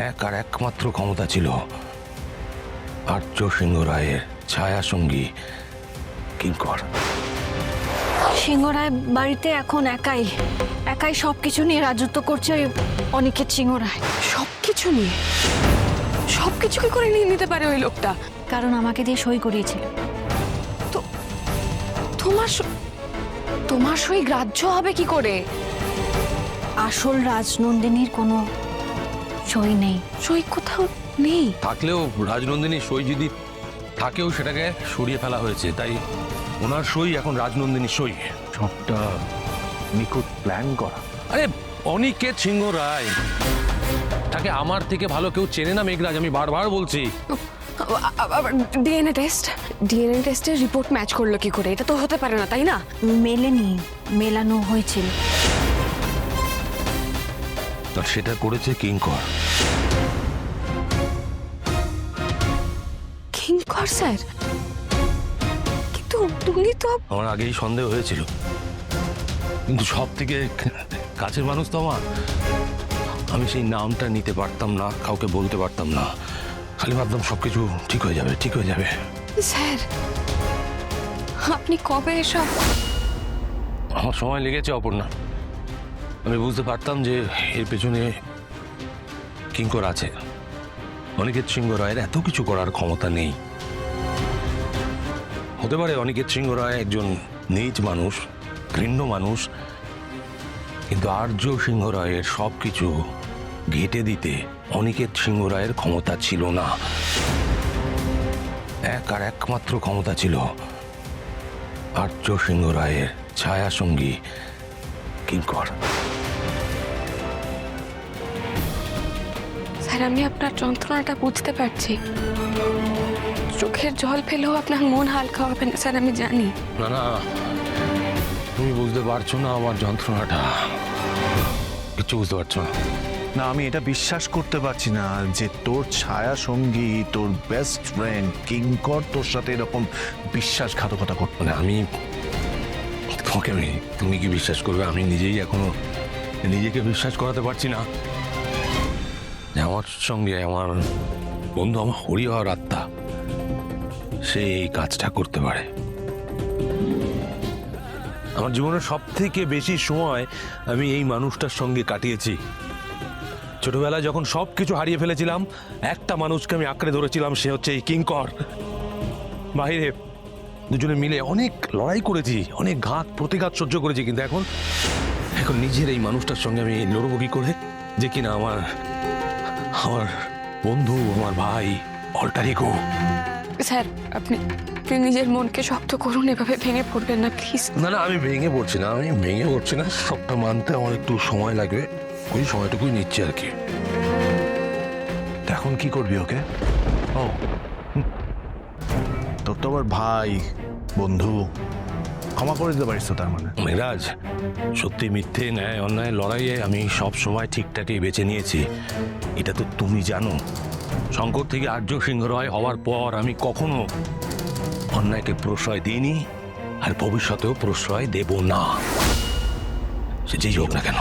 এক আর একমাত্র ক্ষমতা ছিল আর্য সিংহ রায়ের ছায়া সঙ্গী কিঙ্কর। সিংহরায় বাড়িতে এখন একাই একাই সবকিছু নিয়ে রাজত্ব করছে অনিকেত সিংহ রায়। সবকিছু নিয়ে? সবকিছু কি করে নিয়ে নিতে পারে ওই লোকটা? কারণ আমাকে দিয়ে সই করিয়েছিল। তো তোমার সই গ্রাহ্য হবে কি করে? আসল রাজনন্দিনীর কোনো সই নেই। সই কোথাও নেই। থাকলেও রাজনন্দিনী সই যদি থাকেও সেটাকে সরিয়ে ফেলা হয়েছে, তাই ওনার সই এখন রাজনন্দিনীর সই। সবটা নিখুঁত প্ল্যান করা। আরে অনিকেত সিংহ রায় তাকে আমার থেকে ভালো কেউ চেনে না মেঘরাজ, আমি বারবার বলছি। ডিএনএ টেস্টের রিপোর্ট ম্যাচ করলো কি করে? এটা তো হতে পারে না, তাই না? মেলেনি, মেলানো হয়েছিল। আর সেটা করেছে কিঙ্কর। কিঙ্কর স্যার? কিন্তু তুমি তো আমার আগেই সন্দেহ হয়েছিল, কিন্তু সব থেকে কাছের মানুষ তো আমার। আমি সেই নামটা নিতে পারতাম না, কাউকে বলতে পারতাম না। খালি ভাবতাম সবকিছু ঠিক হয়ে যাবে, ঠিক হয়ে যাবে। স্যার আপনি কবে এসব? আমার সময় লেগেছে অপর্ণা। আমি বুঝতে পারতাম যে এর পেছনে কিঙ্কর আছে। অনিকেত সিংহ রায়ের এত কিছু করার ক্ষমতা নেই। হতে পারে অনিকেত সিংহ রায় একজন নীচ মানুষ, ঘৃণ্য মানুষ, কিন্তু আর্য সিংহ রায়ের সবকিছু ঘেঁটে দিতে অনিকেত সিংহ রায়ের ক্ষমতা ছিল না। এক আর একমাত্র ক্ষমতা ছিল আর্য সিংহ রায়ের ছায়া সঙ্গী কিঙ্কর। স্যার আমি আপনার যন্ত্রণাটা বুঝতে পারছি। চোখের জল ফেলেও আপনার মন হালকা হবে না স্যার, আমি জানি। না না, তুমি বুঝতে পারছো না আমার যন্ত্রণাটা, কিচ্ছু বুঝতে পারছো না। না, আমি এটা বিশ্বাস করতে পারছি না যে তোর ছায়া সঙ্গী, তোর বেস্ট ফ্রেন্ড কিঙ্কর তোর সাথে এরকম বিশ্বাসঘাতকতা করতো। মানে আমি তোমাকে, তুমি কি বিশ্বাস করবে? আমি নিজেই এখনো নিজেকে বিশ্বাস করাতে পারছি না যে আমার সঙ্গে আমার বন্ধু, আমার হরি হওয়ার আত্মা, সে এই কাজটা করতে পারে। আমার জীবনের সব থেকে বেশি সময় আমি এই মানুষটার সঙ্গে কাটিয়েছি। ছোটবেলায় যখন সবকিছু হারিয়ে ফেলেছিলাম, একটা মানুষকে আমি আঁকড়ে ধরেছিলাম, সে হচ্ছে এই কিঙ্কর। বাইরে দুজনে মিলে অনেক লড়াই করেছি, অনেক ঘাত প্রতিঘাত সহ্য করেছি, কিন্তু এখন নিজের এই মানুষটার সঙ্গে আমি লড়বো কি করে, যে কিনা আমার আমার বন্ধু, আমার ভাই, অল্টার ইগো। স্যার আপনি নিজের মনকে শক্ত করুন, এভাবে ভেঙে পড়বেন না প্লিজ। না না, আমি ভেঙে পড়ছি না, আমি ভেঙে পড়ছি না। সবটা মানতে আমার একটু সময় লাগবে, ওই সময়টুকুই নিচ্ছি আর কি। এখন কি করবি ওকে? ও তোর তো আবার ভাই, বন্ধু, ক্ষমা করে দিতে পারিস তো তার মানে? মেরাজ, সত্যি মিথ্যে, ন্যায় অন্যায় লড়াইয়ে আমি সব সময় ঠিকঠাকই বেছে নিয়েছি, এটা তো তুমি জানো। শঙ্কর থেকে আর্য সিংহ রায় হওয়ার পর আমি কখনো অন্যায়কে প্রশ্রয় দিইনি, আর ভবিষ্যতেও প্রশ্রয় দেব না, সে যেই হোক না কেন।